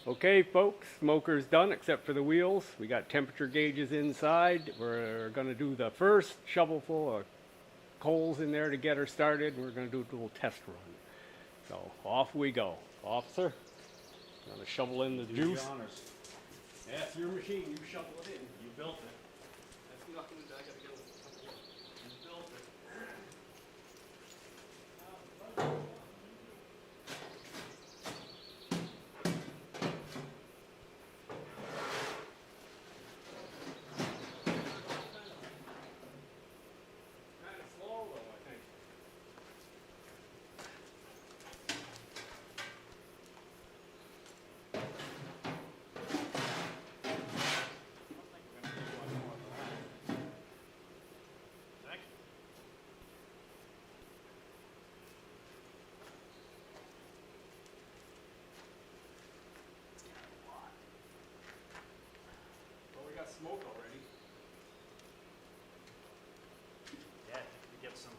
Okay folks, smoker's done except for the wheels. We got temperature gauges inside. We're going to do the first shovelful of coals in there to get her started. We're going to do a little test run. So off we go. Officer, going to shovel in the Do juice. the honors. Yeah, it's your machine. You shovel it in. You built it. That's nothing. I got to get a couple of. You built it. Kind of slow though, I think. Well, we got smoke already. Yeah, to get some,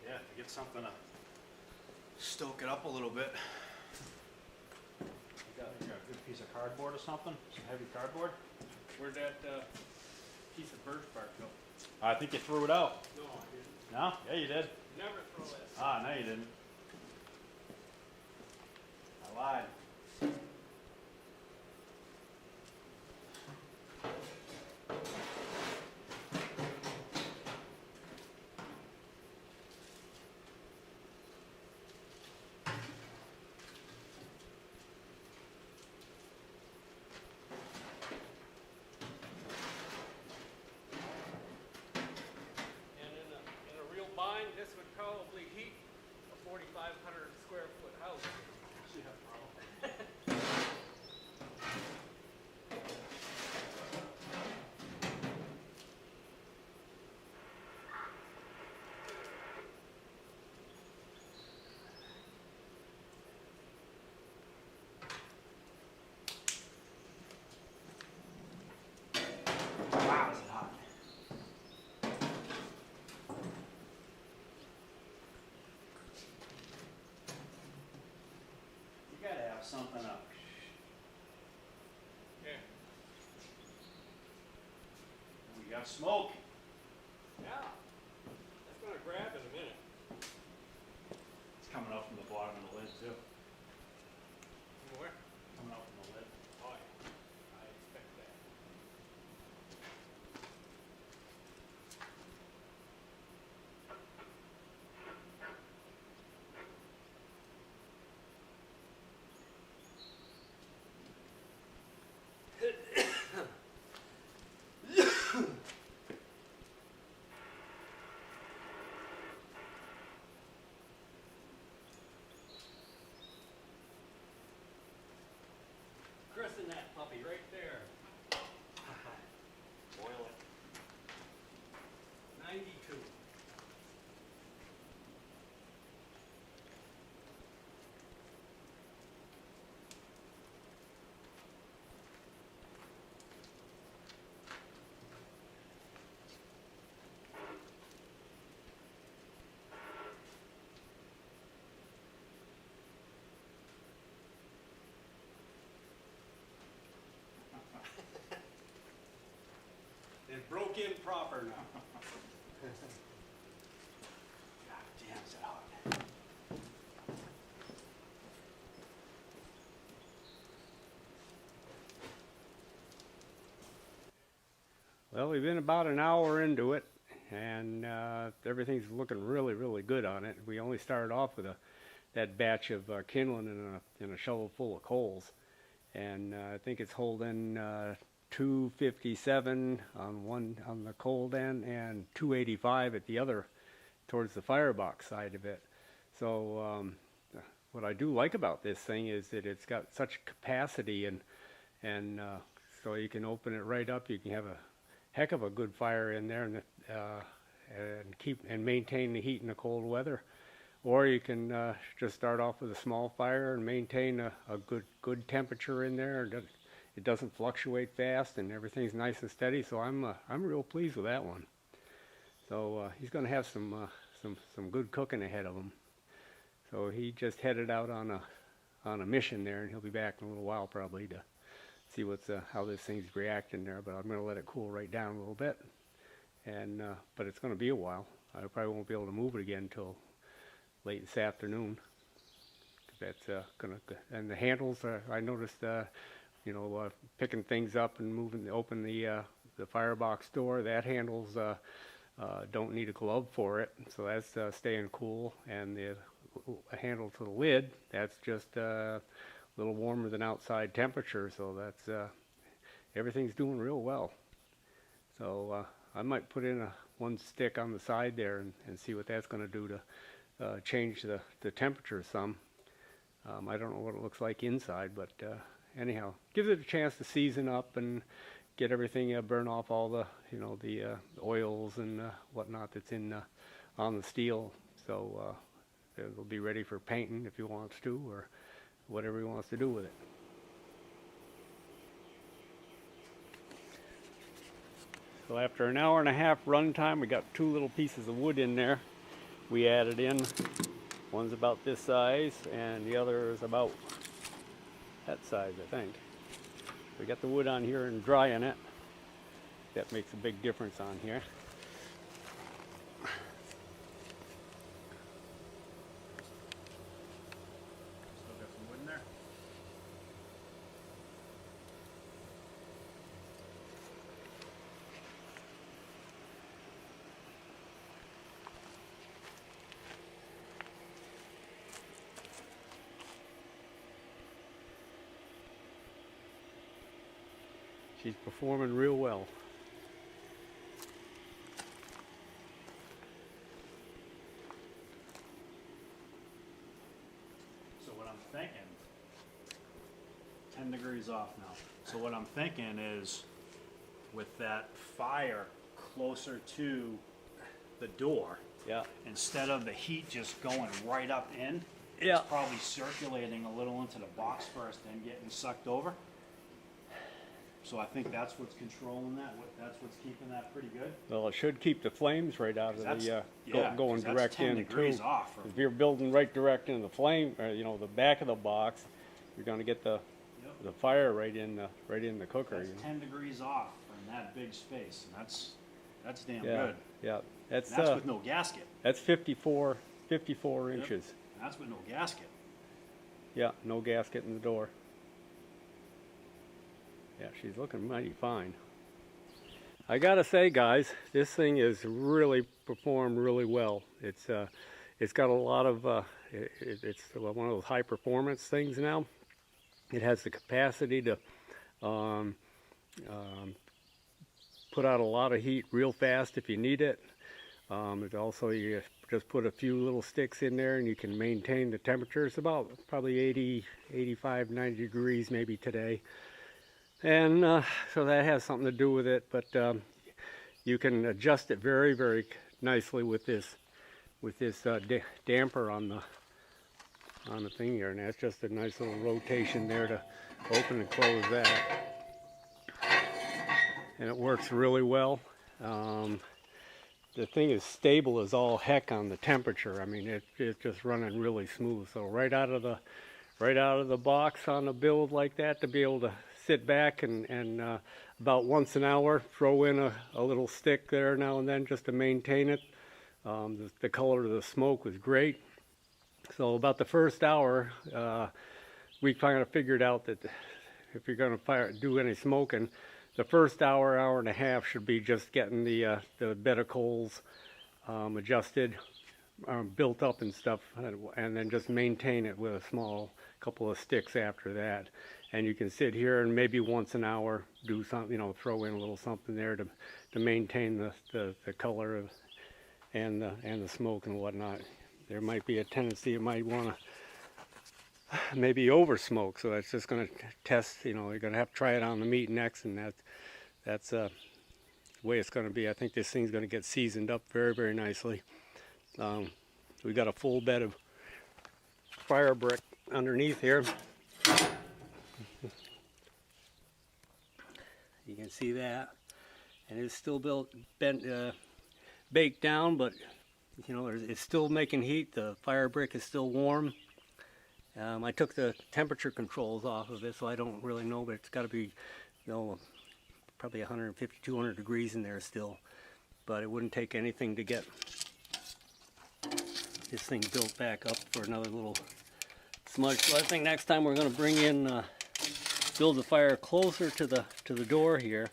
to get something to stoke it up a little bit. You got a good piece of cardboard or something? Some heavy cardboard? Where'd that piece of birch bark go? I think you threw it out. No, I didn't. No? Yeah, you did. Never throw that. Ah, no, you didn't. I lied. And in a real bind, this would probably heat a 4,500 square foot house. Yeah, probably. Wow, is it hot? You gotta have something up. Yeah. We got smoke. Yeah. That's gonna grab in a minute. It's coming up from the bottom of the lid too. Where? Coming up from the lid. Oh, yeah. I expect that. Christen that puppy right there. Boil it. 92. It broke in proper now. God damn, is it hot? Well, we've been about an hour into it, and everything's looking really, really good on it. We only started off with that batch of kindling in a shovel full of coals, and I think it's holding 257 on the cold end and 285 at the other, towards the firebox side of it. So what I do like about this thing is that it's got such capacity, and so you can open it right up. You can have a heck of a good fire in there, and keep and maintain the heat in the cold weather. Or you can just start off with a small fire and maintain a good temperature in there. It doesn't fluctuate fast, and everything's nice and steady. So I'm real pleased with that one. So he's going to have some good cooking ahead of him. So he just headed out on on a mission there, and he'll be back in a little while probably to see what's how this thing's reacting there. But I'm going to let it cool right down a little bit, and but it's going to be a while. I probably won't be able to move it again until late this afternoon. That's gonna, and the handles, I noticed, you know, picking things up and open the firebox door. That handles don't need a glove for it, so that's staying cool. And the handle to the lid, that's just a little warmer than outside temperature, so that's everything's doing real well. So I might put in one stick on the side there and see what that's going to do to change the temperature some. I don't know what it looks like inside, but anyhow, gives it a chance to season up and get everything, burn off all the, you know, the oils and whatnot that's in on the steel. So it'll be ready for painting if he wants to, or whatever he wants to do with it. So after an hour and a half run time, we got 2 little pieces of wood in there. We added in. One's about this size, and the other is about that size, I think. We got the wood on here and drying it. That makes a big difference on here. Still got some wood in there. She's performing real well. So what I'm thinking, 10 degrees off now. So what I'm thinking is, with that fire closer to the door, Yeah. instead of the heat just going right up in, Yeah. it's probably circulating a little into the box first, then getting sucked over. So I think that's what's controlling that. That's what's keeping that pretty good. Well, it should keep the flames right out of the Yeah, going 'cause that's direct 10 in degrees too. off. If you're building right direct into the flame, you know, the back of the box, you're going to get the fire right in the cooker. That's You know? 10 degrees off from that big space, and that's damn Yeah, good. yeah. That's with no gasket. That's 54 inches. And that's with no gasket. Yeah, no gasket in the door. Yeah, she's looking mighty fine. I gotta say, guys, this thing is really performed really well. It's got a lot of it's one of those high performance things now. It has the capacity to put out a lot of heat real fast if you need it. It also, you just put a few little sticks in there and you can maintain the temperature. It's about probably 80, 85, 90 degrees maybe today. And so that has something to do with it, but you can adjust it very, very nicely with this damper on the thing here, and that's just a nice little rotation there to open and close that, and it works really well. The thing is stable as all heck on the temperature. I mean, it's just running really smooth. So right out of the box on a build like that, to be able to sit back and about once an hour throw in a little stick there now and then just to maintain it. The color of the smoke was great. So about the first hour, we kind of figured out that if you're going to do any smoking, the first hour, hour and a half should be just getting the bed of coals adjusted, built up and stuff, and then just maintain it with a small couple of sticks after that. And you can sit here and maybe once an hour do something, you know, throw in a little something there to maintain the color and the smoke and whatnot. There might be a tendency you might want to maybe over smoke, so that's just going to test, you know, you're going to have to try it on the meat next, and that's the way it's going to be. I think this thing's going to get seasoned up very, very nicely. We got a full bed of fire brick underneath here. You can see that, and it's still baked down, but you know, it's still making heat. The fire brick is still warm, I took the temperature controls off of it, so I don't really know, but it's got to be, you know, probably 150, 200 degrees in there still. But it wouldn't take anything to get this thing built back up for another little smudge. So I think next time we're going to bring in, build the fire closer to the door here,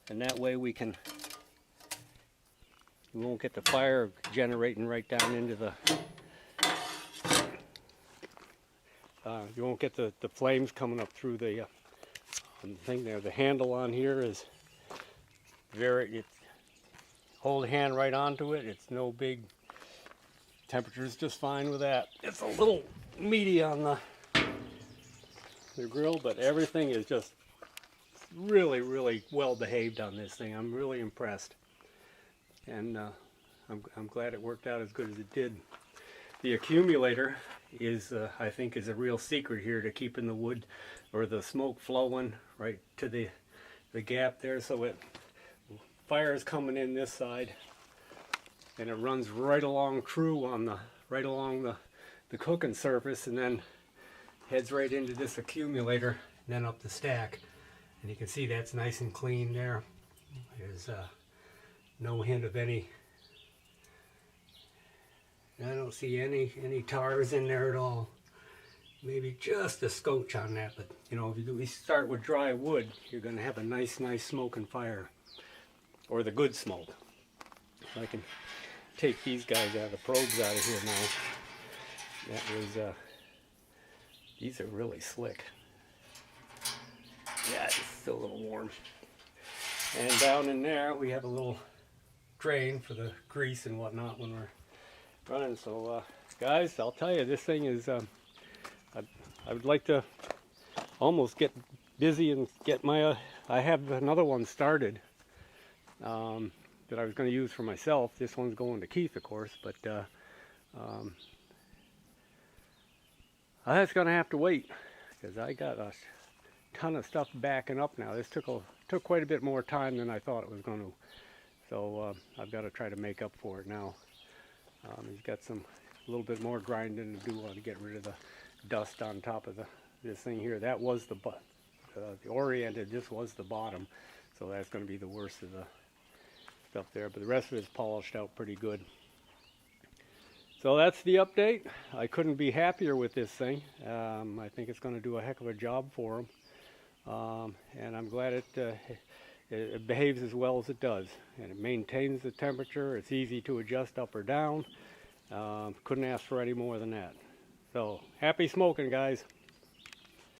and that way we won't get the fire generating right down into the. You won't get the flames coming up through the thing there. The handle on here is hold a hand right onto it. It's no big. Temperature's just fine with that. It's a little meaty on the grill, but everything is just really, really well behaved on this thing. I'm really impressed, and I'm glad it worked out as good as it did. The accumulator is, I think, is a real secret here to keeping the wood or the smoke flowing right to the gap there. So fire is coming in this side, and it runs right along true on right along the cooking surface, and then heads right into this accumulator and then up the stack. And you can see that's nice and clean there. There's no hint of any. I don't see any tars in there at all. Maybe just a scotch on that, but you know, if you start with dry wood, you're going to have a nice smoking fire, or the good smoke. I can take these guys out, the probes out of here now. That was these are really slick. Yeah, it's still a little warm. And down in there we have a little drain for the grease and whatnot when we're running. So guys, I'll tell you, this thing is I would like to almost get busy and get my I have another one started that I was going to use for myself. This one's going to Keith, of course, but that's going to have to wait because I got a ton of stuff backing up now. This took quite a bit more time than I thought it was going to. So I've got to try to make up for it now. He's got a little bit more grinding to do to get rid of the dust on top of this thing here. That was the oriented. This was the bottom, so that's going to be the worst of the stuff there. But the rest of it's polished out pretty good. So that's the update. I couldn't be happier with this thing. I think it's going to do a heck of a job for him, and I'm glad it behaves as well as it does, and it maintains the temperature. It's easy to adjust up or down. Couldn't ask for any more than that. So happy smoking, guys.